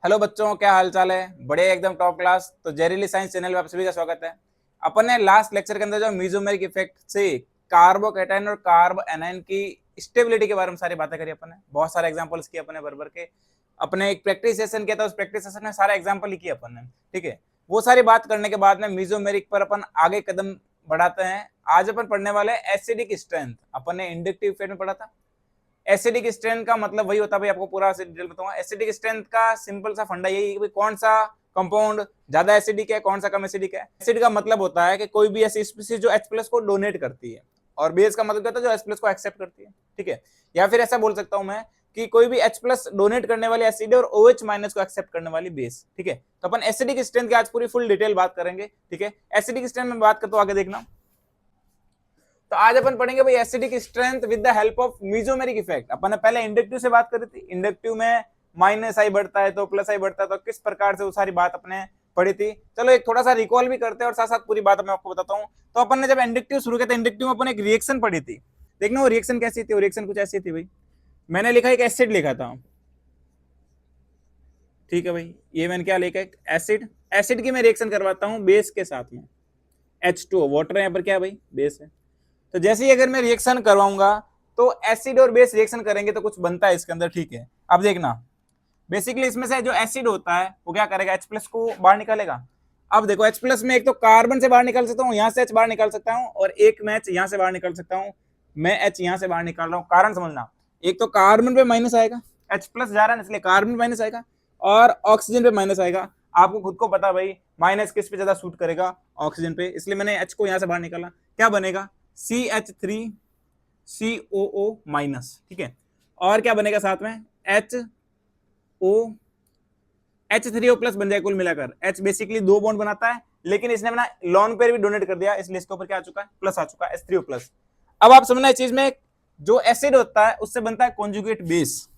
Hello बच्चों, क्या हाल चाल है? बड़े एकदम टॉप क्लास। तो जहरीली साइंस चैनल में आप सभी का स्वागत है। अपन ने लास्ट लेक्चर के अंदर जो मीजोमेरिक इफेक्ट से कार्बोकैटायन और कार्ब एनायन की स्टेबिलिटी के बारे में सारी बातें करी। अपन ने बहुत सारे एग्जांपल्स किए अपने भर के। अपने एक प्रैक्टिस सेशन किया था, उस प्रैक्टिस सेशन में सारा एग्जाम्पल ही किया अपन ने। ठीक है, वो सारी बात करने के बाद में मीजोमेरिक पर अपन आगे कदम बढ़ाते हैं। आज अपन पढ़ने वाले एसिडिक स्ट्रेंथ। अपन ने इंडक्टिव इफेक्ट में पढ़ा था। एसिडिक स्ट्रेंथ का मतलब वही होता है भाई, आपको पूरा डिटेल बताऊंगा। एसिडिक स्ट्रेंथ का सिंपल सा फंडा यही है कि कौन सा कंपाउंड ज्यादा एसिडिक है, कौन सा कम एसिडिक है। एसिड का मतलब होता है कि कोई भी ऐसी स्पीसीज जो H+ को डोनेट करती है, और बेस का मतलब होता है जो H+ को एक्सेप्ट करती है। ठीक है, या फिर ऐसा बोल सकता हूं मैं कि कोई भी H+ डोनेट करने वाली एसिड और OH- को एक्सेप्ट करने वाली बेस। ठीक है, तो अपन एसिडिक स्ट्रेंथ की आज पूरी फुल डिटेल बात करेंगे। ठीक है, एसिडिक स्ट्रेंथ में बात करते हो आगे देखना। तो आज अपन पढ़ेंगे भाई acidic strength with the help of mesomeric effect. अपन ने पहले इंडक्टिव से बात करी थी। इंडक्टिव में माइनस आई बढ़ता है तो प्लस आई बढ़ता है, तो किस प्रकार से वो सारी बात अपने पढ़ी थी। चलो एक थोड़ा सा रिकॉल भी करते हैं और साथ साथ पूरी बात मैं आपको बताता हूँ। तो अपन ने जब इंडक्टिव शुरू किया था, इंडक्टिव में अपन एक रिएक्शन पढ़ी थी। देखना वो रिएक्शन कैसी थी। वो रिएक्शन कुछ ऐसी थी भाई, मैंने लिखा एक एसिड लिखा था। ठीक है भाई, ये मैंने क्या लिखा, एक एसिड। एसिड की मैं रिएक्शन करवाता हूँ बेस के साथ में। H2O वाटर है, यहाँ पर क्या भाई, बेस है। तो जैसे ही अगर मैं रिएक्शन करवाऊंगा तो एसिड और बेस रिएक्शन करेंगे तो कुछ बनता है इसके अंदर। ठीक है, अब देखना बेसिकली इसमें से जो एसिड होता है वो क्या करेगा, H+ को बाहर निकालेगा। अब देखो H+ में एक तो कार्बन से बाहर निकाल सकता हूँ, यहां से H बाहर निकाल सकता हूँ, और एक मैं H यहां से बाहर निकाल सकता हूँ। मैं H यहां से बाहर निकाल रहा हूँ, कारण समझना। एक तो कार्बन पे माइनस आएगा, H+ जा रहा है इसलिए कार्बन पे माइनस आएगा, और ऑक्सीजन पे माइनस आएगा। आपको खुद को पता भाई माइनस किस पे ज्यादा सूट करेगा, ऑक्सीजन पे, इसलिए मैंने H को यहां से बाहर निकाला। क्या बनेगा, CH3COO-। ठीक है, और क्या बनेगा साथ में, H3O+ बन जाए कुल मिलाकर। H बेसिकली 2 बॉन्ड बनाता है, लेकिन इसने अपना लॉन पेयर भी डोनेट कर दिया, इसलिए इसके ऊपर क्या आ चुका है, प्लस आ चुका है, H3O+। अब आप समझना इस चीज में, जो एसिड होता है उससे बनता है कॉन्जुगेट बेस।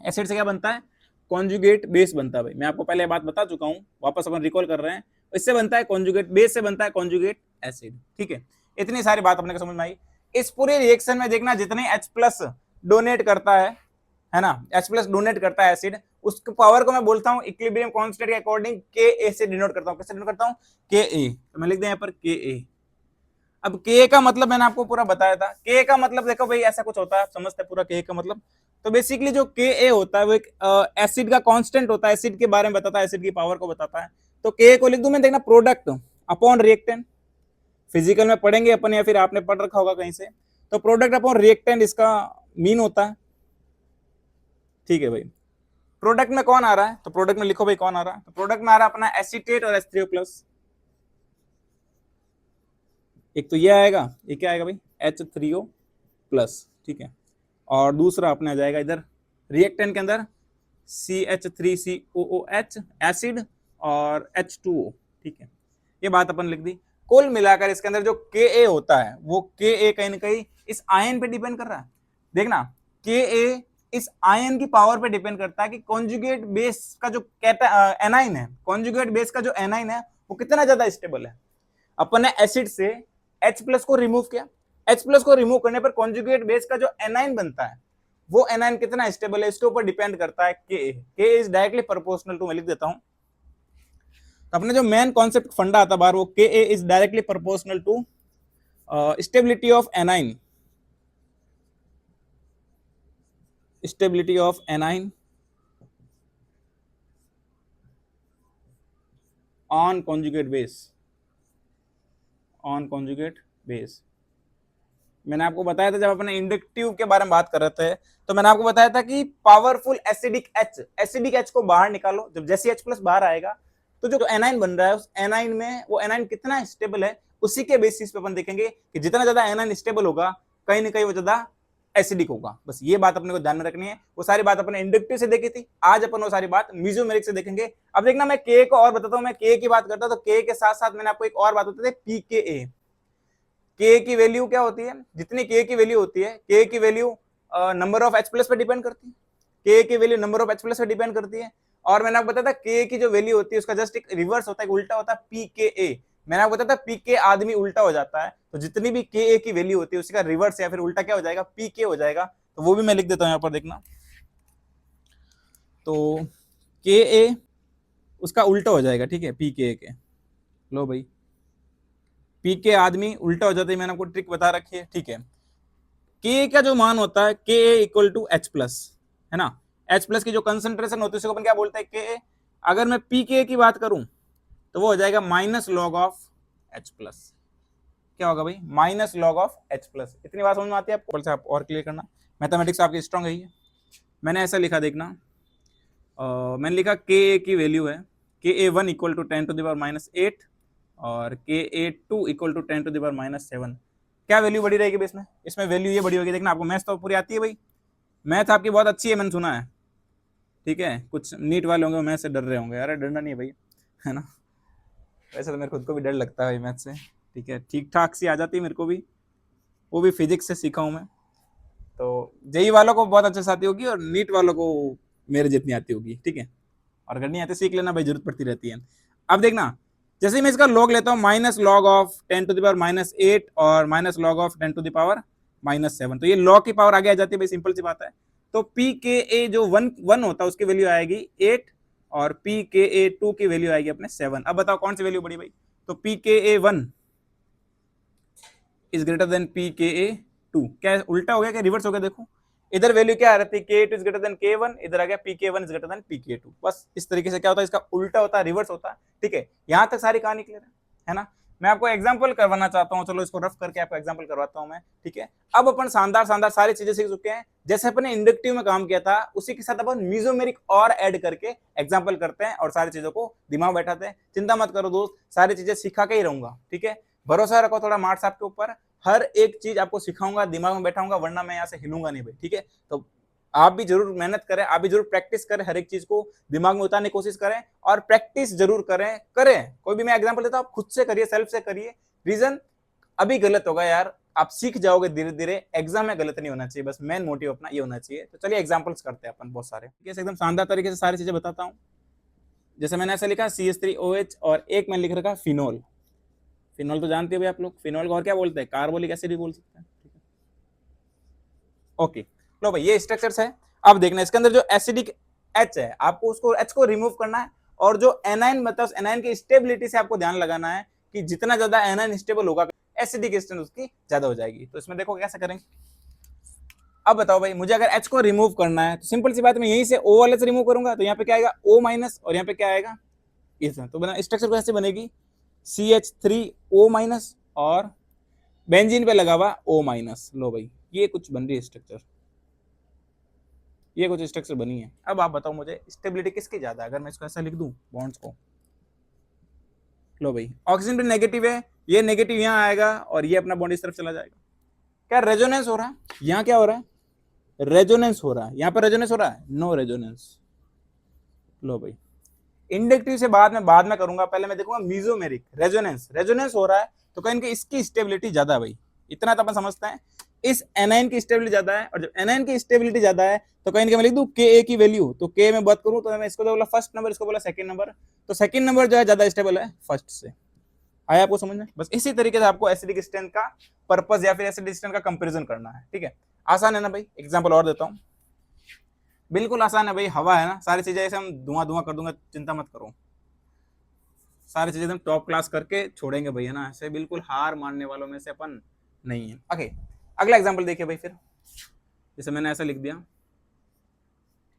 एसिड से क्या बनता है, कॉन्जुगेट बेस बनता है भाई। मैं आपको पहले बात बता चुका हूं, वापस अपन रिकॉल कर रहे हैं। इससे बनता है कॉन्जुगेट बेस, से बनता है कॉन्जुगेट एसिड। ठीक है, इतनी सारी बात अपने को समझ में आई। इस पूरे रिएक्शन में देखना, जितने H+ डोनेट करता है ना, H+ डोनेट करता है एसिड, उसके पावर को मैं बोलता हूं इक्विलिब्रियम कांस्टेंट के अकॉर्डिंग Ka से डिनोट करता हूं। कैसे डिनोट करता हूं, Ka। तो मैं लिख दें यहाँ पर Ka। अब के का मतलब मैंने आपको पूरा बताया था। के का मतलब देखो भाई ऐसा कुछ होता है, आप समझते हैं पूरा के का मतलब। तो बेसिकली जो के ए होता है वो एक एसिड का कांस्टेंट होता है, एसिड के बारे में बताता है, एसिड की पावर को बताता है। तो के को लिख दूं मैं, देखना प्रोडक्ट अपॉन रिएक्टेंट। फिजिकल में पढ़ेंगे अपन, या फिर आपने पढ़ रखा होगा कहीं से। तो प्रोडक्ट अपॉन रिएक्टेंट इसका मीन होता है। ठीक है भाई, प्रोडक्ट में कौन आ रहा है, तो प्रोडक्ट में लिखो भाई कौन आ रहा है। तो प्रोडक्ट में आ रहा है अपना एसीटेट और H3O+। एक तो ये आएगा, ये क्या आएगा भाई, H3O+। ठीक है, और दूसरा अपने आ जाएगा इधर रिएक्टेंट के अंदर CH3COOH एसिड और H2O। ठीक है, ये बात अपन लिख दी। कुल मिलाकर इसके अंदर जो Ka होता है वो Ka कहीं ना कहीं इस आयन पे डिपेंड कर रहा है। देखना Ka इस आयन की पावर पे डिपेंड करता है कि कॉन्जुगेट बेस का जो एनाइन है, कॉन्जुगेट बेस का जो एनाइन है वो कितना ज्यादा स्टेबल है। अपन ने एसिड से H+ को रिमूव किया, H+ को रिमूव करने पर कॉन्जुगेट बेस का जो एनाइन बनता है वो एनाइन कितना स्टेबल है, इसके ऊपर डिपेंड करता है Ka is directly proportional to, मैं लिख देता हूं। तो अपने जो मेन कॉन्सेप्ट फंडा आता बार, वो Ka is directly proportional to stability of anion, stability of anion on conjugate base, on conjugate base. मैंने आपको बताया था जब अपने इंडक्टिव के बारे में बात कर रहे थे, तो मैंने आपको बताया था कि पावरफुल एसिडिक H को बाहर निकालो। जब जैसे H+ बाहर आएगा तो जो एनाइन बन रहा है उस एनाइन में वो एनाइन कितना स्टेबल है, उसी के बेसिस पे अपन देखेंगे कि जितना ज्यादा एनाइन स्टेबल होगा कहीं ना कहीं वो ज्यादा एसिडिक होगा। बस ये बात अपने को ध्यान में रखनी है। वो सारी बात अपने इंडक्टिव से देखी थी, आज अपन वो सारी बात मीजोमेरिक से देखेंगे। अब देखना मैं के को और बताता हूँ, मैं के की बात करता हूँ तो के के साथ साथ मैंने आपको एक और बात बताते थे, पीके। के की वैल्यू क्या होती है, जितनी के की वैल्यू होती है, के की वैल्यू नंबर ऑफ H+ पे डिपेंड करती है। के की वैल्यू नंबर ऑफ H+ पे डिपेंड करती है। और मैंने आपको बताया था के की जो वैल्यू होती है उसका जस्ट एक रिवर्स होता है, उल्टा होता है, पीके। मैंने आपको बताया था पीके आदमी उल्टा हो जाता है, तो जितनी भी के की वैल्यू होती है उसका रिवर्स या फिर उल्टा क्या हो जाएगा, पीके हो जाएगा। तो वो भी मैं लिख देता हूं यहाँ पर, देखना। तो के ए उसका उल्टा हो जाएगा, ठीक है, पी के ए के। लो भाई, पी के आदमी उल्टा हो जाता है, मैंने आपको ट्रिक बता रखी है, ठीक है। के का जो मान होता है K A equal to H plus, है ना। एच प्लस की जो कंसंट्रेशन होती है उसको अपन क्या बोलते हैं, के ए। अगर मैं पी के की बात करूं तो वो हो जाएगा minus log of H plus. क्या होगा भाई, minus log of H plus. इतनी बात समझ में आती है आपको, से आप और क्लियर करना। मैथमेटिक्स आपकी स्ट्रांग है। मैंने ऐसा लिखा, देखना, मैंने लिखा के की वैल्यू है K A one equal to 10 to the power minus 8 और K A two equal to 10 to the power minus 7। क्या वैल्यू बड़ी रहेगी इसमें, इसमें वैल्यू ये बड़ी होगी। देखना, आपको मैथ्स तो पूरी आती है भाई, मैथ आपकी बहुत अच्छी है, मैंने सुना है, ठीक है। कुछ नीट वाले होंगे मैथ से डर रहे होंगे, अरे डरना नहीं है भाई, है ना। वैसे तो मेरे खुद को भी डर लगता है मैथ से, ठीक है, ठीक ठाक सी आ जाती है मेरे को भी, वो भी फिजिक्स से सीखा हूँ मैं। तो जेई वालों को बहुत अच्छे से आती होगी और नीट वालों को मेरे जितनी आती होगी, ठीक है। और अगर नहीं आते सीख लेना भाई, जरूरत पड़ती रहती है। अब देखना, जैसे मैं इसका लॉग लेता हूँ minus log of 10 to the power minus 8 और minus log of 10 to the power minus 7, तो ये लॉग की पावर आगे आ जाती है भाई, सिंपल सी बात है। तो पी के ए जो वन होता है उसकी वैल्यू आएगी 8 और पी के ए टू की वैल्यू आएगी अपने 7। अब बताओ कौन सी वैल्यू बड़ी भाई, तो P K A one is greater than P K A to. क्या उल्टा हो गया, क्या रिवर्स हो गया, देखो इधर वैल्यू क्या आ रही थी, के टू इज ग्रेटर देन के वन, इधर आ गया पी के one is greater than P के टू। बस इस तरीके से क्या होता है, इसका उल्टा होता है, रिवर्स होता है, ठीक है। यहां तक सारी कहानी क्लियर है ना। मैं आपको एग्जांपल करवाना चाहता हूं, चलो इसको रफ करके आपको एग्जांपल करवाता हूं मैं, ठीक है। अब अपन शानदार शानदार सारी चीजें सीख चुके हैं, जैसे अपन ने इंडक्टिव में काम किया था उसी के साथ अपन मीजोमेरिक और ऐड करके एग्जांपल करते हैं और सारी चीजों को दिमाग बैठाते हैं। चिंता मत करो दोस्त, सारी चीजें सिखा के ही रहूंगा, ठीक है। भरोसा रखो थोड़ा मार्क्स आपके ऊपर, हर एक चीज आपको सिखाऊंगा, दिमाग में बैठाऊंगा, वरना मैं यहाँ से हिलूंगा नहीं भाई, ठीक है। तो आप भी जरूर मेहनत करें, आप भी जरूर प्रैक्टिस करें, हर एक चीज को दिमाग में उतारने की कोशिश करें और प्रैक्टिस जरूर करें। कोई भी मैं एग्जांपल देता हूं, आप खुद से करिए, सेल्फ से करिए। रीजन अभी गलत होगा यार, आप सीख जाओगे धीरे धीरे, एग्जाम में गलत नहीं होना चाहिए, बस मेन मोटिव अपना ये होना चाहिए। तो चलिए एग्जांपल्स करते हैं अपन बहुत सारे, एकदम शानदार तरीके से सारी चीजें बताता हूँ। जैसे मैंने ऐसा लिखा CH3OH और एक मैंने लिख रखा फिनोल। फिनोल तो जानते हो आप लोग, फिनोल को और क्या बोलते हैं, कार्बोलिक एसिड भी बोल सकते हैं, ओके। लो भाई, ये स्ट्रक्चर्स है। अब देखना इसके अंदर जो एसिडिक H है, आपको उसको H को रिमूव करना है, और जो एनाइन मतलब एनाइन की स्टेबिलिटी से आपको ध्यान लगाना है कि जितना ज्यादा एनाइन स्टेबल होगा एसिडिक स्ट्रेंथ उसकी ज्यादा हो जाएगी। तो इसमें देखो कैसे करेंगे। अब बताओ भाई, मुझे अगर H को रिमूव करना है तो सिंपल सी बात, मैं यहीं से O वाले से रिमूव करूंगा, तो यहाँ पे क्या आएगा O माइनस, और यहाँ पे क्या आएगा इसमें। तो बना स्ट्रक्चर कैसे बनेगी, CH3O माइनस और बेंजीन पे लगा हुआ O माइनस। लो भाई, ये कुछ बन रही है स्ट्रक्चर, ये कुछ स्ट्रक्चर बनी है। अब आप बताओ मुझे स्टेबिलिटी किसकी ज्यादा है, अगर मैं इसको ऐसा लिख दूं बॉन्ड्स को। लो भाई, ऑक्सीजन पे नेगेटिव है, ये नेगेटिव यहाँ आएगा और ये अपना बॉन्ड इस तरफ चला जाएगा। क्या रेजोनेंस हो रहा है, यहाँ क्या हो रहा है, रेजोनेंस हो रहा है, यहाँ पर रेजोनेंस हो रहा है, नो रेजोनेंस। लो भाई, इंडक्टिव से बाद में करूंगा, पहले मैं देखूंगा मीजोमेरिक। रेजोनेंस रेजोनेंस हो रहा है तो कहीं इसकी स्टेबिलिटी ज्यादा है भाई, इतना तो अपन समझते हैं। इस एनाइन की स्टेबिलिटी ज्यादा है, और जब एनाइन की स्टेबिलिटी ज्यादा है तो कहीं मैं लिख दूं के ए की वैल्यू, तो के में बात करूं तो मैं इसको बोला फर्स्ट नंबर, इसको बोला सेकंड नंबर, तो सेकंड नंबर जो है ज्यादा स्टेबल है फर्स्ट से। आया आपको समझ में। बस इसी तरीके से आपको एसिडिक स्ट्रेंथ का पर्पस या फिर एसिडिक स्ट्रेंथ का कंपैरिजन करना है, ठीक है। आसान है ना भाई, एग्जांपल और देता हूं, बिल्कुल आसान है भाई, हवा है ना, सारी चीजें ऐसे हम धुआं धुआं कर दूंगा, चिंता मत करो, सारी चीजें एकदम टॉप क्लास करके छोड़ेंगे भाई, है ना। ऐसे बिल्कुल हार मानने वालों में से अपन नहीं है। ओके, अगला एग्जांपल देखिए भाई। फिर जैसे मैंने ऐसा लिख दिया,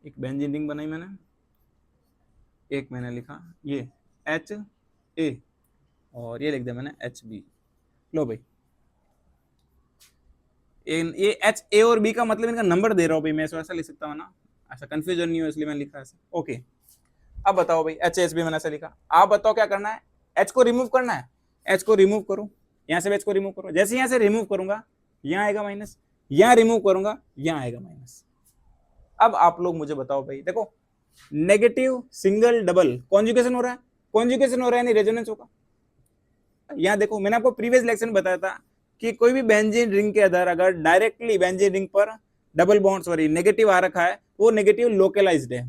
एक बेंजीन रिंग बनाई मैंने, एक मैंने लिखा ये HA और ये लिख दिया मैंने HB। लो भाई, ये HA और B का मतलब इनका नंबर दे रहा हूँ भाई, मैं ऐसा लिख सकता हूँ ना, ऐसा कंफ्यूजन नहीं हो इसलिए मैंने लिखा ऐसा, ओके। अब बताओ भाई, HSB मैंने ऐसा लिखा, आप बताओ क्या करना है, H को रिमूव करना है, H को रिमूव करो, यहाँ से H को रिमूव करो, जैसे यहाँ से रिमूव करूंगा यहाँ आएगा माइनस, यहाँ रिमूव करूंगा यहाँ आएगा माइनस। अब आप लोग मुझे बताओ भाई, देखो नेगेटिव सिंगल डबल कॉन्जुगेशन हो रहा है, कॉन्जुगेशन हो रहा है नहीं रेजोनेंस होगा। यहाँ देखो, मैंने आपको प्रीवियस लेक्चर में बताया था कि कोई भी बेंजीन रिंग के अंदर अगर डायरेक्टली बेंजीन रिंग पर डबल बॉन्ड सॉरी नेगेटिव आ रखा है, वो नेगेटिव लोकलाइज्ड है।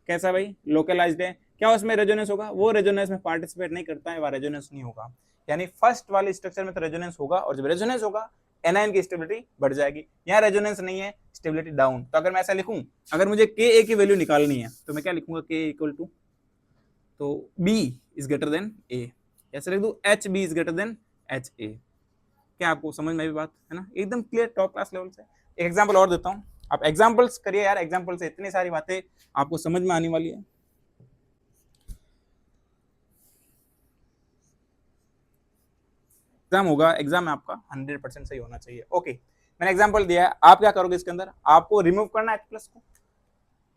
कैसा भाई, लोकलाइज्ड है, क्या उसमें रेजोनेंस होगा, वो रेजोनेंस में पार्टिसिपेट नहीं करता है, वह रेजोनेंस नहीं होगा। यानी फर्स्ट वाले स्ट्रक्चर में तो रेजोनेंस होगा, और जब रेजोनेंस होगा एनायन की स्टेबिलिटी बढ़ जाएगी। यहाँ रेजोनेंस नहीं है, स्टेबिलिटी डाउन। तो अगर मैं ऐसा लिखूं, अगर मुझे के ए की वैल्यू निकालनी है तो मैं क्या लिखूंगा, के इक्वल टू, तो B is greater than A, ऐसे लिख दूं H B is greater than H A. क्या आपको समझ में भी बात है ना, एकदम क्लियर टॉप क्लास लेवल से। एक एग्जांपल और देता हूं, आप एग्जांपल्स करिए यार, एग्जांपल से इतनी सारी बातें आपको समझ में आने वाली है। एग्जाम होगा, एग्जाम में आपका 100% सही होना चाहिए। ओके, मैंने एग्जांपल दिया है, आप क्या करोगे इसके अंदर, आपको रिमूव करना है H प्लस को,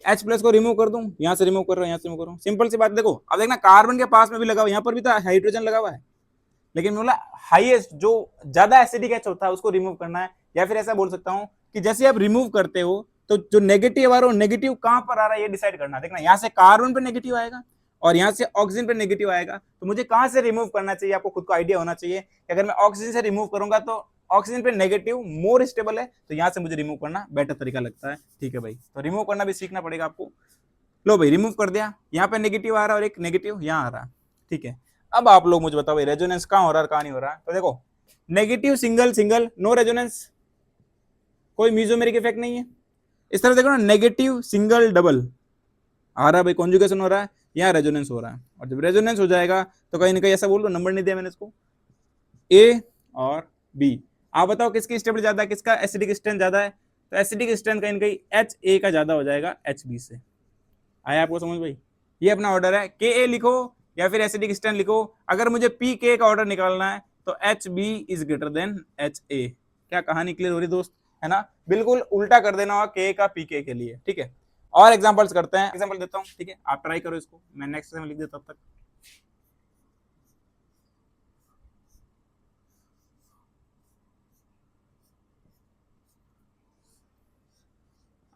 H प्लस को रिमूव कर दूं, यहां से रिमूव कर रहा हूं, यहां से रिमूव कर रहा हूं, सिंपल सी बात। देखो अब देखना, कार्बन के पास में भी लगा हुआ, यहां पर भी तो हाइड्रोजन लगा हुआ है, लेकिन बोला हाईएस्ट जो ज्यादा एसिडिक एच होता है उसको रिमूव करना है। या फिर ऐसा बोल सकता हूं कि जैसे आप रिमूव करते हो तो जो नेगेटिव आ रहा है, नेगेटिव कहां पर आ रहा है ये डिसाइड करना। देखना यहां से कार्बन पे नेगेटिव आएगा और यहां से ऑक्सीजन पे नेगेटिव आएगा, तो मुझे कहां से रिमूव करना चाहिए, आपको खुद को आइडिया होना चाहिए कि अगर मैं ऑक्सीजन से रिमूव करूंगा तो ऑक्सीजन पे नेगेटिव मोर स्टेबल है, तो यहां से मुझे रिमूव करना बेटर तरीका लगता है। ठीक है भाई, तो रिमूव करना भी सीखना पड़ेगा आपको। लो भाई रिमूव कर दिया, यहाँ पे नेगेटिव आ रहा है और एक नेगेटिव यहाँ आ रहा है। ठीक है, अब आप लोग मुझे बताओ भाई रेजोनेंस कहाँ हो रहा है, कहाँ नहीं हो रहा है। तो देखो negative single single no resonance, कोई मीजोमेरिक इफेक्ट नहीं है। इस तरह देखो ना, नेगेटिव सिंगल डबल आ रहा है भाई, कॉन्जुगेशन हो रहा है, यहाँ रेजोनेंस हो रहा है। और जब रेजोनेंस हो जाएगा तो कहीं ना कहीं ऐसा बोल दो, नंबर नहीं दिया मैंने इसको, ए और बी। आप बताओ किसकी स्टेबिलिटी ज्यादा है, किसका एसिडिक स्ट्रेंथ ज्यादा है। तो एसिडिक स्ट्रेंथ कहीं ना कहीं एच ए का ज्यादा हो जाएगा एच बी से। आया आपको समझ भाई, ये अपना ऑर्डर है, के ए लिखो या फिर एसिडिक स्ट्रेंथ लिखो। अगर मुझे पी के का ऑर्डर निकालना है तो H B is greater than H A. क्या कहानी क्लियर हो रही दोस्त, है ना। बिल्कुल उल्टा कर देना होगा के का पी के लिए। ठीक है, और एग्जांपल्स करते हैं, एग्जांपल देता हूं, ठीक है आप ट्राई करो इसको, मैं नेक्स्ट में लिख देता हूं तब तक।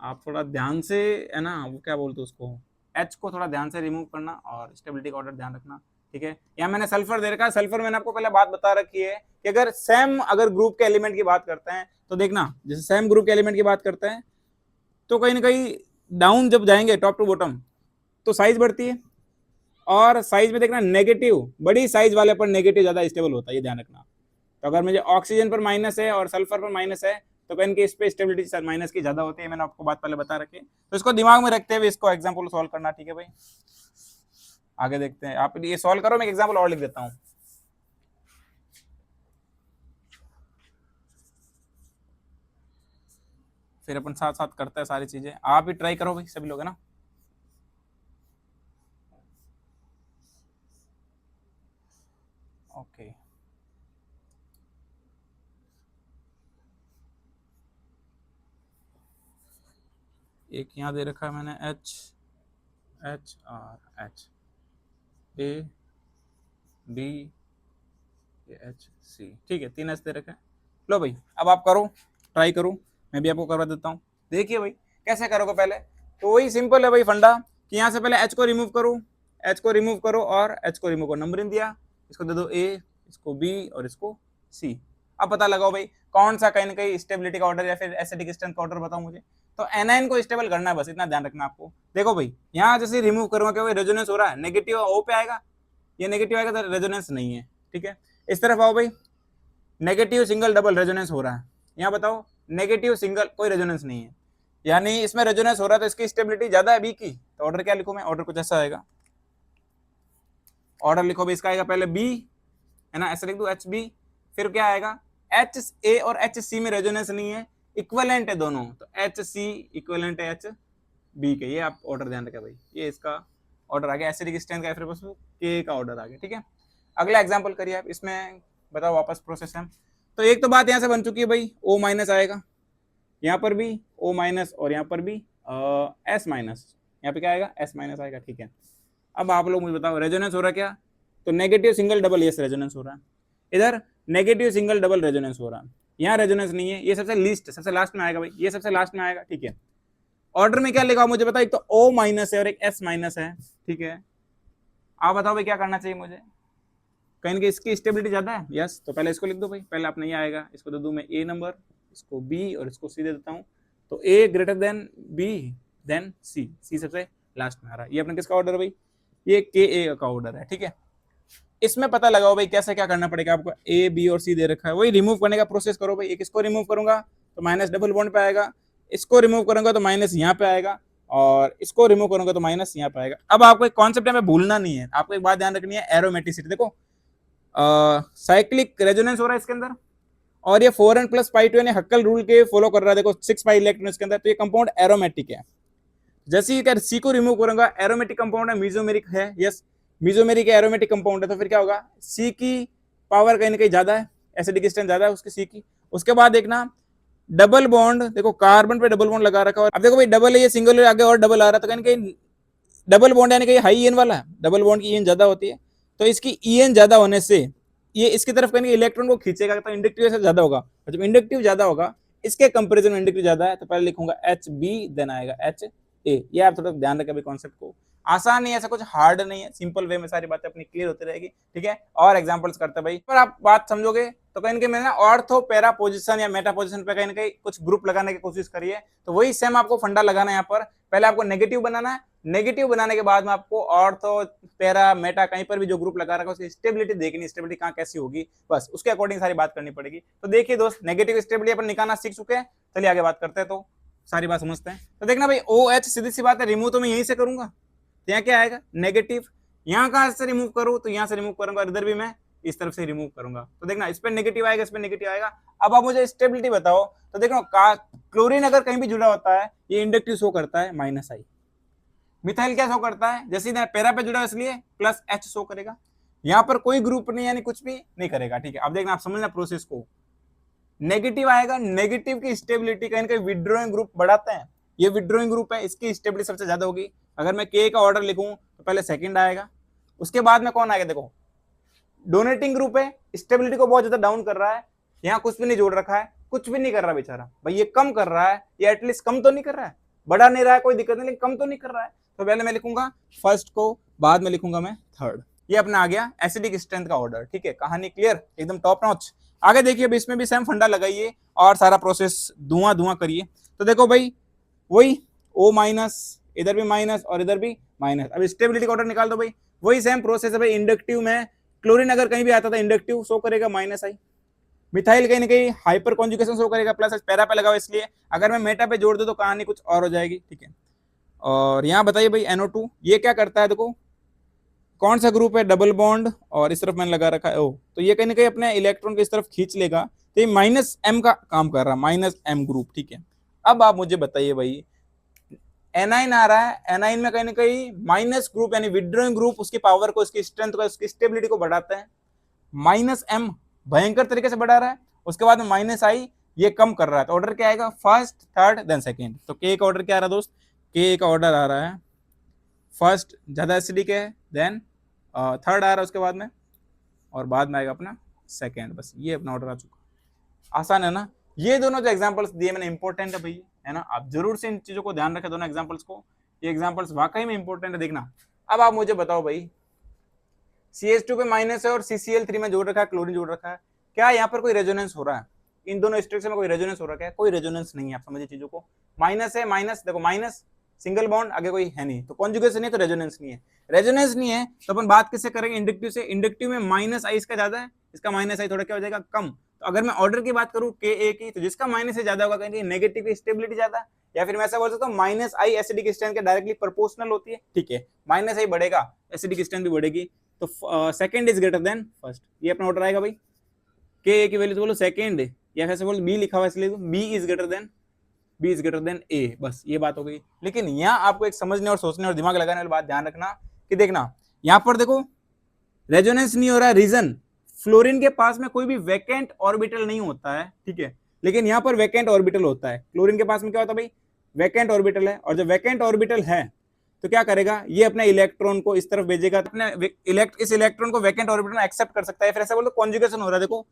आप थोड़ा ध्यान से, है ना, वो क्या बोलते हैं उसको, एच को थोड़ा ध्यान से रिमूव करना और स्टेबिलिटी का ऑर्डर ध्यान रखना। ठीक है, यहाँ मैंने सल्फर दे रखा है। सल्फर मैंने आपको पहले बात बता रखी है कि अगर सेम अगर ग्रुप के एलिमेंट की बात करते हैं तो देखना, जैसे सेम ग्रुप के एलिमेंट की बात करते हैं तो कहीं ना कहीं डाउन जब जाएंगे टॉप टू बॉटम तो साइज बढ़ती है, और साइज में देखना नेगेटिव, बड़ी साइज वाले पर नेगेटिव ज्यादा स्टेबल होता है, ये ध्यान रखना। तो अगर मुझे ऑक्सीजन पर माइनस है और सल्फर पर माइनस है तो कहीं की इस पे स्टेबिलिटी माइनस की ज्यादा होती है, मैंने आपको बात पहले बता रखी है। तो इसको दिमाग में रखते हुए इसको एग्जांपल सॉल्व करना। ठीक है भाई, आगे देखते हैं, आप ये सॉल्व करो, मैं एग्जांपल और लिख देता हूं। फिर अपन साथ साथ करते हैं सारी चीजें, आप भी ट्राई करो भाई, सभी लोग, है ना। ओके, एक यहाँ दे रखा है मैंने H H R H A B H C. ठीक है, 3 एच दे रखा है। लो भाई अब आप करो, ट्राई करो, मैं भी आपको करवा देता हूँ। देखिए भाई कैसे करोगे पहले, तो वही सिंपल है भाई फंडा, कि यहाँ से पहले एच को रिमूव करो, एच को रिमूव करो और एच को रिमूव करो, नंबरिंग दिया, इसको दे दो ए, इसको बी और इसको सी। अब पता लगाओ भाई कौन सा कहीं ना कहीं स्टेबिलिटी का ऑर्डर या फिर एसिडिक स्ट्रेंथ का ऑर्डर बताओ मुझे। तो एनाइन को स्टेबल करना है, बस इतना ध्यान रखना आपको। देखो भाई यहाँ जैसे रिमूव करूंगा क्या रेजोनेंस हो रहा है, नेगेटिव ओ पे आएगा, ये नेगेटिव आएगा तो रेजोनेंस नहीं है। ठीक है, इस तरफ आओ भाई, नेगेटिव सिंगल डबल रेजोनेंस हो रहा है, यहाँ बताओ नेगेटिव सिंगल कोई रेजोनेंस नहीं है, यानी इसमें रेजोनेंस हो रहा है तो इसकी स्टेबिलिटी ज्यादा है बी की। तो ऑर्डर क्या लिखूं मैं, ऑर्डर कुछ ऐसा आएगा, ऑर्डर लिखो भी इसका आएगा पहले बी, है ना, ऐसे लिख दो एच बी, फिर क्या आएगा एच ए और एच सी में रेजोनेंस नहीं है, इक्विवेलेंट है दोनों, तो एच सी इक्विवेलेंट है एच बी के। ये आप ऑर्डर ध्यान रखें भाई, ये इसका ऑर्डर आ गया, एसिडिक स्ट्रेंथ का फिर बस के का ऑर्डर आ गया। ठीक है, अगला एग्जांपल करिए आप, इसमें बताओ वापस प्रोसेस है। तो एक तो बात यहाँ से बन चुकी है भाई, O माइनस आएगा, यहाँ पर भी O माइनस और यहाँ पर भी S माइनस, यहाँ पे क्या आएगा S माइनस आएगा। ठीक है, अब आप लोग मुझे बताओ रेजोनेंस हो रहा है क्या, तो negative single double yes resonance हो रहा है, इधर नेगेटिव सिंगल डबल रेजोनेंस हो रहा है, यहाँ रेजोनेंस नहीं है, ये सबसे लीस्ट सबसे लास्ट में आएगा भाई, ये सबसे लास्ट में आएगा। ठीक है, ऑर्डर में क्या लिखा मुझे बताओ, एक तो O माइनस है और एक S माइनस है। ठीक है, आप बताओ भाई क्या करना चाहिए मुझे, कहीं कि इसकी स्टेबिलिटी ज्यादा है, यस, तो पहले इसको लिख दो भाई, पहले अपना ये आएगा, इसको दे दूं मैं ए नंबर, इसको बी और इसको सी दे देता हूँ। तो ए ग्रेटर देन बी देन सी, सी सबसे लास्ट में आ रहा है। ये अपना किसका ऑर्डर है भाई, ये के ए का ऑर्डर है। ठीक है, इसमें पता लगाओ भाई कैसे क्या करना पड़ेगा आपको, ए बी और सी दे रखा है, वही रिमूव करने का प्रोसेस करो भाई। एक इसको रिमूव करूंगा तो माइनस डबल बॉन्ड पे आएगा, इसको रिमूव करूंगा तो माइनस यहाँ पे आएगा, और इसको रिमूव करूंगा तो माइनस यहाँ पे आएगा। अब आपको एक कॉन्सेप्ट है भूलना नहीं है, आपको एक बात ध्यान रखनी है, एरोमेटिसिटी। देखो साइक्लिक रेजोनेंस हो रहा है इसके अंदर, और ये 4n प्लस पाई टू यानी हक्कल रूल के फॉलो कर रहा है। देखो 6 पाई इलेक्ट्रॉन इसके अंदर, तो ये कंपाउंड एरोमेटिक है। जैसे ही क्या सी को रिमूव करूंगा, एरोमेटिक कंपाउंड है, मीजोमेरिक है, यस मीजोमेरिक एरोमेटिक कंपाउंड है, तो फिर क्या होगा, सी की पावर कहीं ना कहीं ज्यादा है, एसिडिक स्ट्रेंथ ज्यादा है उसकी सी की। उसके बाद देखना डबल बॉन्ड, देखो कार्बन पे डबल बॉन्ड लगा रखा है, अब देखो भाई डबल है, ये सिंगल आगे और डबल आ रहा है, तो कहीं डबल बॉन्ड यानी कि हाई ईएन वाला है, डबल बॉन्ड की ईएन ज्यादा होती है, तो इसकी ईएन ज्यादा होने से ये इसकी तरफ कहीं इलेक्ट्रॉन को खींचेगा, तो इंडक्टिव से ज्यादा होगा, जब इंडक्टिव ज्यादा होगा इसके कंपेरिजन में इंडक्टिव ज्यादा है, तो पहले लिखूंगा एच बी, देन आएगा एच ए। ये आप थोड़ा ध्यान रखें कॉन्सेप्ट को, आसान नहीं है, ऐसा कुछ हार्ड नहीं है, सिंपल वे में सारी बातें अपनी क्लियर होती रहेगी, ठीक है। और एग्जांपल्स करते हैं भाई, पर आप बात समझोगे तो कहीं ना कहीं मैंने ऑर्थो पैरा पोजीशन या मेटा पोजीशन पे कहीं ना कहीं कुछ ग्रुप लगाने की कोशिश करी है, तो वही सेम आपको फंडा लगाना है। यहाँ पर पहले आपको नेगेटिव बनाना है, नेगेटिव बनाने के बाद में आपको ऑर्थो पैरा मेटा कहीं पर भी जो ग्रुप लगा रखा है उसकी स्टेबिलिटी देखनी, स्टेबिलिटी कहाँ कैसी होगी, बस उसके अकॉर्डिंग सारी बात करनी पड़ेगी। तो देखिए दोस्त, नेगेटिव स्टेबिलिटी अपन निकालना सीख चुके हैं, चलिए आगे बात करते हैं, तो सारी बात समझते हैं। तो देखना भाई ओ एच सीधी सी बात है, रिमूव तो मैं यहीं से करूंगा, तो यहाँ क्या आएगा नेगेटिव, यहाँ कहां से रिमूव करूं, तो यहाँ से रिमूव करूंगा, इधर भी मैं इस तरफ से रिमूव करूंगा, तो देखना इस पे नेगेटिव आएगा, इस पे नेगेटिव आएगा। अब आप मुझे स्टेबिलिटी बताओ, तो देखो क्लोरीन अगर कहीं भी जुड़ा होता है ये इंडक्टिव शो करता है माइनस आई, मिथाइल क्या शो करता है, जैसे पैरा पे जुड़ा है इसलिए प्लस एच शो करेगा, यहाँ पर कोई ग्रुप नहीं यानी कुछ भी नहीं करेगा, ठीक है। अब देखना, आप समझना प्रोसेस को, नेगेटिव आएगा, नेगेटिव की स्टेबिलिटी कहीं कहीं विड्रॉइंग ग्रुप बढ़ाते हैं, ये विड्रॉइंग ग्रुप है, इसकी स्टेबिलिटी सबसे ज्यादा होगी। अगर मैं के का ऑर्डर लिखूं तो पहले सेकंड आएगा, उसके बाद में कौन आएगा, देखो डोनेटिंग ग्रुप है, स्टेबिलिटी को बहुत ज्यादा डाउन कर रहा है, यहाँ कुछ भी नहीं जोड़ रखा है, कुछ भी नहीं कर रहा बेचारा भाई, ये कम कर रहा है, ये एटलीस्ट कम तो नहीं कर रहा है, बढ़ा नहीं रहा है कोई दिक्कत नहीं, लेकिन कम तो नहीं कर रहा है, तो पहले मैं लिखूंगा फर्स्ट को, बाद में लिखूंगा मैं थर्ड। ये अपना आ गया एसिडिक स्ट्रेंथ का ऑर्डर, ठीक है, कहानी क्लियर, एकदम टॉप नॉच। आगे देखिए, इसमें भी सेम फंडा लगाइए और सारा प्रोसेस धुआं धुआं करिए। तो देखो भाई वही ओ माइनस, इधर भी माइनस और इधर भी माइनस, अब स्टेबिलिटी का ऑर्डर निकाल दो भाई, वही सेम प्रोसेस है भाई। इंडक्टिव में क्लोरीन अगर कहीं भी आता था इंडक्टिव शो करेगा माइनस आई, मिथाइल कहीं ना कहीं हाइपर कॉन्जुगेशन शो करेगा प्लस, पैरा पे लगाओ इसलिए, अगर मैं मेटा पे जोड़ दूं तो कहानी कुछ और हो जाएगी, ठीक है। और यहाँ बताइए भाई NO2 ये क्या करता है, देखो कौन सा ग्रुप है, डबल बॉन्ड, और इस तरफ मैंने लगा रखा है ओ, तो ये कहीं ना कहीं अपने इलेक्ट्रॉन को इस तरफ खींच लेगा, तो ये माइनस एम का काम कर रहा है, माइनस एम ग्रुप, ठीक है। अब आप मुझे बताइए भाई एनाइन आ रहा है, एनाइन में कहीं ना कहीं माइनस ग्रुप यानी विड्रॉइंग ग्रुप उसकी पावर को, उसकी स्ट्रेंथ को, उसकी स्टेबिलिटी को बढ़ाता है, माइनस एम भयंकर तरीके से बढ़ा रहा है, उसके बाद में माइनस आई ये कम कर रहा है, तो ऑर्डर क्या आएगा, फर्स्ट थर्ड देन सेकेंड। तो के का ऑर्डर क्या आ रहा है दोस्त, के का ऑर्डर आ रहा है फर्स्ट ज्यादा एसिडिक है, देन थर्ड आ रहा है उसके बाद में, और बाद में आएगा अपना सेकेंड, बस ये अपना ऑर्डर आ चुका। आसान है ना, ये दोनों जो एग्जांपल्स दिए मैंने इंपॉर्टेंट है भाई, है ना, आप जरूर से इन चीजों को ध्यान रखें दोनों एग्जांपल्स को, ये एग्जांपल्स वाकई में इंपॉर्टेंट है, देखना। अब आप मुझे बताओ भाई CH2 पे माइनस है और CCl3 में जोड़ रखा है, क्लोरीन जोड़ रखा है, क्या यहाँ पर कोई रेजोनेंस हो रहा है, इन दोनों स्ट्रक्चर में कोई रेजोनेंस हो रहा है, कोई रेजोनेंस नहीं है, आप समझिए चीजों को, माइनस है, माइनस देखो माइनस सिंगल बॉन्ड आगे कोई है नहीं, तो कॉन्जुगेशन नहीं, तो रेजोनेंस नहीं है, रेजोनेंस नहीं है तो अपन बात किससे करेंगे, इंडक्टिव से, इंडक्टिव में माइनस आई इसका ज्यादा है, इसका माइनस आई थोड़ा क्या हो जाएगा कम, तो अगर मैं ऑर्डर की बात करूं के ए की, तो जिसका माइनस ज्यादा होगा कहीं नेगेटिव की स्टेबिलिटी ज्यादा, या फिर मैं ऐसा बोल सकता हूँ माइनस आई एसिडिक स्ट्रेंथ के डायरेक्टली प्रोपोर्शनल होती है, ठीक है, माइनस आई बढ़ेगा एसिडिक स्ट्रेंथ भी बढ़ेगी, तो second is greater then first, ये अपना ऑर्डर आएगा भाई। के ए की वैल्यू तो बोलो सेकंड, या फिर बोलो बी लिखा हुआ इसलिए तो बी इज ग्रेटर देन ए, बस ये बात हो गई। लेकिन यहाँ आपको एक समझने और सोचने और दिमाग लगाने वाली बात ध्यान रखना कि देखना यहाँ पर देखो रेजोनेंस नहीं हो रहा है, रीजन फ्लोरीन के पास में कोई भी वैकेंट ऑर्बिटल नहीं होता है, ठीक है, लेकिन यहाँ पर वैकेंट ऑर्बिटल होता है, क्लोरीन के पास में क्या होता है भाई, वैकेंट ऑर्बिटल है, और जब वैकेंट ऑर्बिटल है तो क्या करेगा, ये अपने इलेक्ट्रॉन को इस तरफ भेजेगा, अपने इस इलेक्ट्रॉन को वैकेंट ऑर्बिटल में एक्सेप्ट कर सकता है, फिर ऐसा बोलो कॉन्जुगेशन हो रहा है, देखो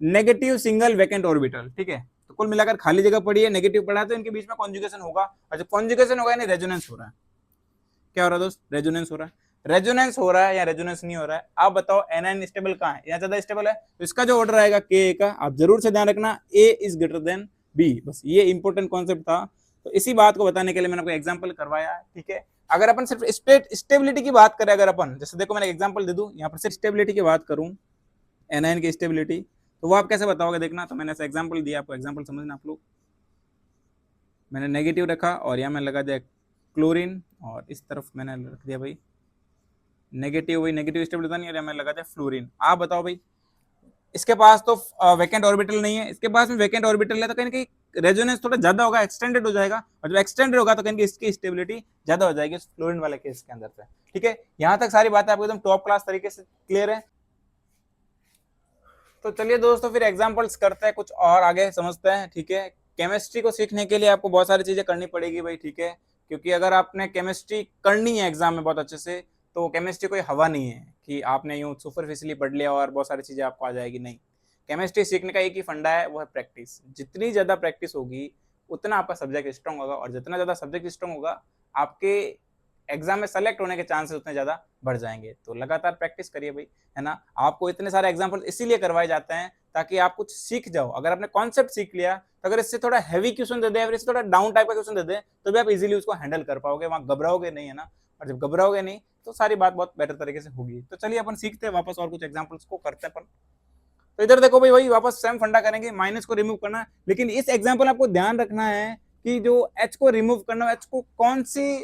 नेगेटिव सिंगल वैकेंट ऑर्बिटल, ठीक है, तो कुल मिलाकर खाली जगह पड़ी है, नेगेटिव पड़ा है, तो इनके बीच में कॉन्जुगेशन होगा, और जब कॉन्जुगेशन होगा यानी रेजोनेंस हो रहा है, क्या हो रहा है दोस्त, रेजोनेंस हो रहा है, रेजोनेंस हो रहा है या रेजोनेंस नहीं हो रहा है, आप बताओ एनाइन स्टेबल कहाँ है, यहाँ ज्यादा स्टेबल है, तो इसका जो ऑर्डर आएगा के का, आप जरूर से ध्यान रखना ए इज ग्रेटर देन बी, बस ये इंपॉर्टेंट कॉन्सेप्ट था, तो इसी बात को बताने के लिए मैंने आपको एग्जांपल करवाया, ठीक है। अगर अपन सिर्फ स्टेबिलिटी की बात करें, अगर अपन जैसे देखो मैंने एग्जांपल दे दूं, यहाँ पर सिर्फ स्टेबिलिटी की बात करूं, एनाइन की स्टेबिलिटी, तो वो आप कैसे बताओगे, देखना, तो मैंने ऐसा एग्जांपल दिया, आपको एग्जांपल समझना आप लोग, मैंने नेगेटिव रखा और यहाँ मैंने लगा दिया क्लोरीन, और इस तरफ मैंने रख दिया भाई नेगेटिव, वही नेगेटिव स्टेबिलिटी नहीं है, मैंने लगा दिया फ्लोरीन। आप बताओ भाई, इसके पास तो वैकेंट ऑर्बिटल नहीं है, इसके पास में वैकेंट ऑर्बिटल है, तो कहीं कहीं रेजोनेंस थोड़ा ज्यादा होगा, एक्सटेंडेड हो जाएगा, और जब एक्सटेंडेड होगा तो कहीं इसकी स्टेबिलिटी ज्यादा हो जाएगी फ्लोरीन वाले केस के अंदर से। ठीक है, यहां तक सारी बातें आपको एकदम टॉप क्लास तरीके से क्लियर है। तो चलिए दोस्तों फिर एग्जांपल्स करते हैं, कुछ और आगे समझते हैं। ठीक है, केमिस्ट्री को सीखने के लिए आपको बहुत सारी चीजें करनी पड़ेगी भाई। ठीक है, क्योंकि अगर आपने केमिस्ट्री करनी है एग्जाम में बहुत अच्छे से, तो केमिस्ट्री कोई हवा नहीं है कि आपने यूं सुपरफिशियली पढ़ लिया और बहुत सारी चीजें आपको आ जाएगी, नहीं। केमिस्ट्री सीखने का एक ही फंडा है, वो है प्रैक्टिस। जितनी ज्यादा प्रैक्टिस होगी उतना आपका सब्जेक्ट स्ट्रांग होगा, और जितना ज्यादा सब्जेक्ट स्ट्रांग होगा आपके एग्जाम में सेलेक्ट होने के चांसेस उतने ज्यादा बढ़ जाएंगे। तो लगातार प्रैक्टिस करिए भाई, है ना। आपको इतने सारे एग्जाम्पल इसीलिए करवाए जाते हैं ताकि आप कुछ सीख जाओ। अगर आपने कॉन्सेप्ट सीख लिया तो अगर इससे थोड़ा हैवी क्वेश्चन दे दे या फिर इससे थोड़ा डाउन टाइप का क्वेश्चन दे दे तो भी आप इजीली उसको हैंडल कर पाओगे, वहां घबराओगे नहीं, है ना। और जब घबराओगे नहीं तो सारी बात बहुत बेटर तरीके से होगी। तो चलिए अपन सीखते हैं वापस और कुछ एग्जाम्पल्स को करते हैं अपन। तो इधर देखो भाई, वही वापस सेम फंडा करेंगे, माइनस को रिमूव करना है। लेकिन इस एग्जाम्पल आपको ध्यान रखना है कि जो एच को रिमूव करना है, एच को कौन सी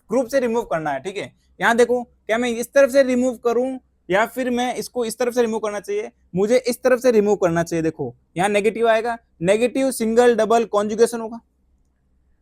ग्रुप से रिमूव करना है। ठीक है, यहाँ देखो, क्या मैं इस तरफ से रिमूव करूं या फिर मैं इसको इस तरफ से रिमूव करना चाहिए? मुझे इस तरफ से रिमूव करना चाहिए। देखो यहाँ नेगेटिव आएगा, नेगेटिव सिंगल डबल कॉन्जुगेशन होगा।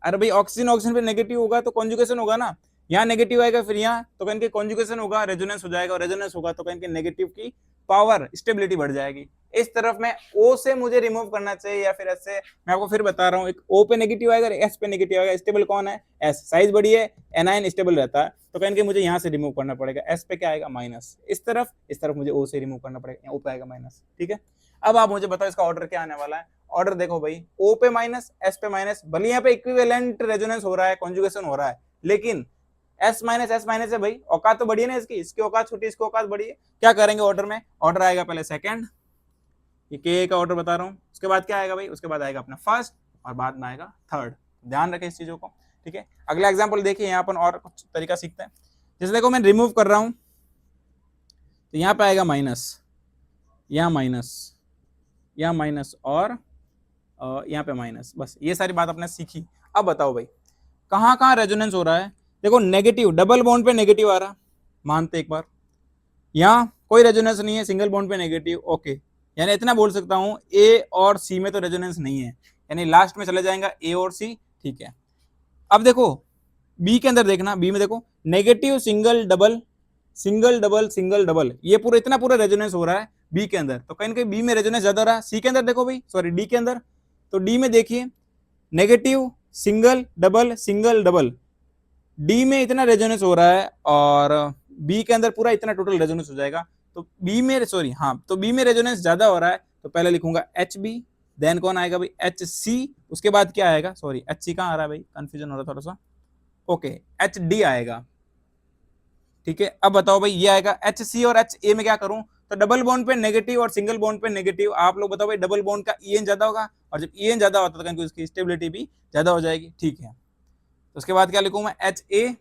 अरे भाई ऑक्सीजन ऑक्सीजन पे नेगेटिव होगा तो कॉन्जुगेशन होगा ना। यहाँ नेगेटिव आएगा, फिर यहाँ तो कहीं कॉन्जुगेशन होगा, रेजोनेंस हो जाएगा, और रेजोनेंस होगा तो कहीं नेगेटिव की पावर स्टेबिलिटी बढ़ जाएगी। इस तरफ में O से मुझे रिमूव करना चाहिए या फिर S से। मैं आपको फिर बता रहा हूँ, एक O पे नेगेटिव आएगा, S पे नेगेटिव आएगा। स्टेबल कौन है? S। साइज बड़ी है, एनायन स्टेबल रहता है, तो कहीं मुझे यहाँ से रिमूव करना पड़ेगा। S पे क्या आएगा? माइनस। इस तरफ मुझे O से रिमूव करना पड़ेगा, O पे आएगा माइनस। ठीक है, अब आप मुझे बताओ इसका ऑर्डर क्या आने वाला है। ऑर्डर देखो भाई, O पे माइनस, S पे माइनस। भले यहाँ पे इक्विवेलेंट रेजोनेंस हो रहा है, कॉन्जुगेशन हो रहा है, लेकिन S माइनस है भाई, औकात तो बड़ी है ना इसकी, इसकी औकात छोटी, इसकी औकात बड़ी है। क्या करेंगे ऑर्डर में? ऑर्डर आएगा पहले सेकंड, ये के का ऑर्डर बता रहा हूँ। उसके बाद क्या आएगा भाई? उसके बाद आएगा अपना फर्स्ट, और बाद में आएगा थर्ड। ध्यान रखें इस चीजों को। ठीक है, अगला एग्जाम्पल देखिए, यहाँ पर और कुछ तरीका सीखते हैं। जैसे देखो मैं रिमूव कर रहा हूँ तो यहाँ पे आएगा माइनस, यहाँ माइनस, यहाँ माइनस, और यहाँ पे माइनस। बस ये सारी बात आपने सीखी। अब बताओ भाई कहाँ कहाँ रेजोनेंस हो रहा है। देखो नेगेटिव, डबल बॉन्ड पे नेगेटिव आ रहा, मानते एक बार। यहाँ कोई रेजोनेंस नहीं है, सिंगल बॉन्ड पे नेगेटिव, ओके। यानी इतना बोल सकता हूँ ए और सी में तो रेजोनेंस नहीं है, यानी लास्ट में चले जाएगा ए और सी। ठीक है, अब देखो बी के अंदर देखना, बी में देखो negative single double, single double, single double, ये पूरा इतना पूरा रेजोनेंस हो रहा है बी के अंदर, तो कहीं ना कहीं बी में रेजोनेंस ज्यादा रहा। सी के अंदर देखो भाई, सॉरी डी के अंदर, तो डी में देखिए negative single double, single double, D में इतना रेजोनेंस हो रहा है, और बी के अंदर पूरा इतना टोटल रेजोनेंस हो जाएगा। तो बी में, सॉरी हाँ, तो बी में रेजोनेंस ज्यादा हो रहा है, तो पहले लिखूंगा एच बी, देन कौन आएगा भाई? H C. उसके बाद क्या आएगा? सॉरी एच सी कहाँ आ रहा है भाई, कंफ्यूजन हो रहा है थोड़ा सा। ओके, एच डी आएगा। ठीक है, अब बताओ भाई ये आएगा एच सी और एच ए में क्या करूं? तो डबल बॉन्ड पे नेगेटिव और सिंगल बॉन्ड पे नेगेटिव। आप लोग बताओ भाई, डबल बॉन्ड का ई एन ज्यादा होगा, और जब ई एन ज्यादा होता है तो उसकी स्टेबिलिटी भी ज्यादा हो जाएगी। ठीक है, तो उसके बाद क्या लिखूं मैं? एच ए,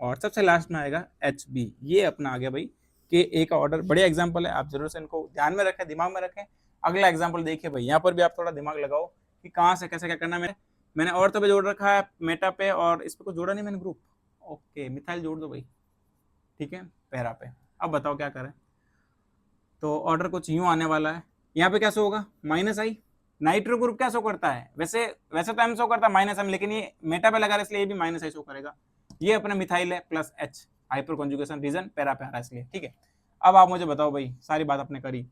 और सबसे लास्ट में आएगा एच बी। ये अपना आ गया भाई के ए का ऑर्डर। बड़े एग्जाम्पल है, आप जरूर से इनको ध्यान में रखें, दिमाग में रखें। अगला एग्जाम्पल देखिए भाई, यहाँ पर भी आप थोड़ा दिमाग लगाओ कि कहाँ से कैसे क्या करना है। मैंने और तो पे जोड़ रखा है मेटा पे, और इस पे कुछ जोड़ा नहीं मैंने ग्रुप। ओके, मिथाइल जोड़ दो भाई। ठीक है, पैरा पे। अब बताओ क्या करें? तो ऑर्डर कुछ यूं आने वाला है, यहाँ पे क्या शो होगा? माइनस आई। नाइट्रो ग्रुप क्या शो करता है? वैसे वैसे तो एम शो करता है माइनस एम, लेकिन ये मेटा पे लगा रहा है इसलिए ये भी माइनस आई शो करेगा। ये अपना मिथाइल है, plus H, hyperconjugation reason para पे आ रहा है इसलिए। ठीक है, अब आप मुझे बताओ भाई, सारी बात आपने करी,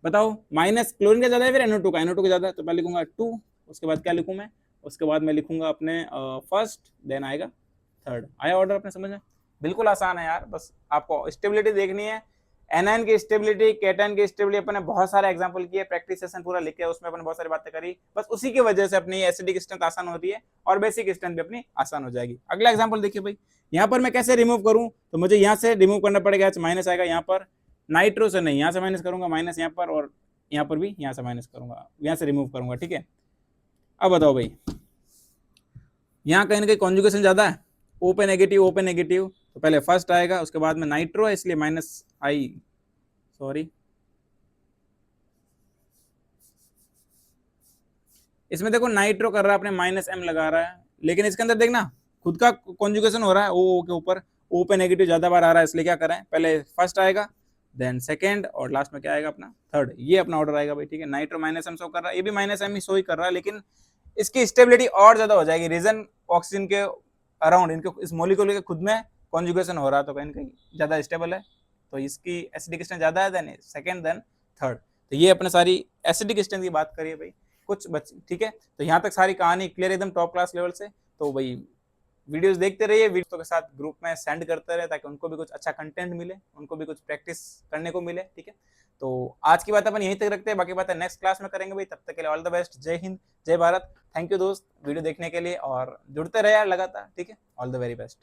बताओ माइनस क्लोरीन का ज्यादा है फिर NO2 का? NO2 का ज्यादा है, तो पहले लिखूंगा 2, उसके बाद क्या लिखूं मैं? उसके बाद मैं लिखूंगा अपने फर्स्ट, देन आएगा थर्ड। आया ऑर्डर अपने समझ में? बिल्कुल आसान है यार, बस आपको स्टेबिलिटी देखनी है। एनायन की स्टेबिलिटी, केटन की स्टेबिलिटी अपने बहुत सारे एग्जांपल किए, प्रैक्टिस सेशन पूरा लिखे, उसमें अपने बहुत सारी बातें करी। बस उसी की वजह से अपनी एसिडिक स्ट्रेंथ आसान होती है, और बेसिक स्ट्रेंथ भी अपनी आसान हो जाएगी। अगला एग्जांपल देखिए भाई, यहाँ पर मैं कैसे रिमूव करूं? तो मुझे यहाँ से रिमूव करना पड़ेगा, माइनस आएगा यहाँ पर, नाइट्रो से नहीं, यहाँ से माइनस करूंगा, माइनस यहाँ पर, और यहाँ पर भी यहाँ से माइनस करूंगा, यहाँ से रिमूव करूंगा। ठीक है, अब बताओ भाई, यहाँ कहीं ना कहीं कॉन्जुगेशन ज्यादा है, ओ पे नेगेटिव, ओ पे नेगेटिव, तो पहले फर्स्ट आएगा, उसके बाद में नाइट्रो है इसलिए माइनस आई, सॉरी इसमें देखो नाइट्रो कर रहा है अपने -m लगा रहा है, लेकिन इसके अंदर देखना खुद का कॉन्जुगेशन हो रहा है ओ के ऊपर, ओ पे नेगेटिव ज्यादा बार आ रहा है, इसलिए क्या करें पहले फर्स्ट आएगा, देन सेकंड, और लास्ट में क्या आएगा अपना थर्ड। ये अपना ऑर्डर आएगा भाई, ठीक है। नाइट्रो -m शो कर रहा है, ये भी -m ही शो ही कर रहा है, लेकिन इसकी स्टेबिलिटी और ज्यादा हो जाएगी। रीजन ऑक्सीजन के अराउंड इनके इस मॉलिक्यूल के खुद में कॉन्जुगेशन हो रहा है, तो कहीं कहीं ज्यादा स्टेबल है, तो इसकी एसिडिक स्ट्रेंथ ज्यादा है देन सेकंड देन थर्ड। तो ये अपने सारी एसिडिक स्ट्रेंथ की बात करिए भाई कुछ बच, ठीक है। तो यहाँ तक सारी कहानी क्लियर एकदम टॉप क्लास लेवल से। तो भाई वीडियोस देखते रहिए, वीडियो के साथ ग्रुप में सेंड करते रहे, ताकि उनको भी कुछ अच्छा कंटेंट मिले, उनको भी कुछ प्रैक्टिस करने को मिले, ठीक है। तो आज की बात अपन यहीं तक रखते हैं, बाकी बातें नेक्स्ट क्लास में करेंगे भाई। तब तक के लिए ऑल द बेस्ट, जय हिंद जय भारत। थैंक यू दोस्त वीडियो देखने के लिए, और जुड़ते रहे यार लगातार, ठीक है। All the very best.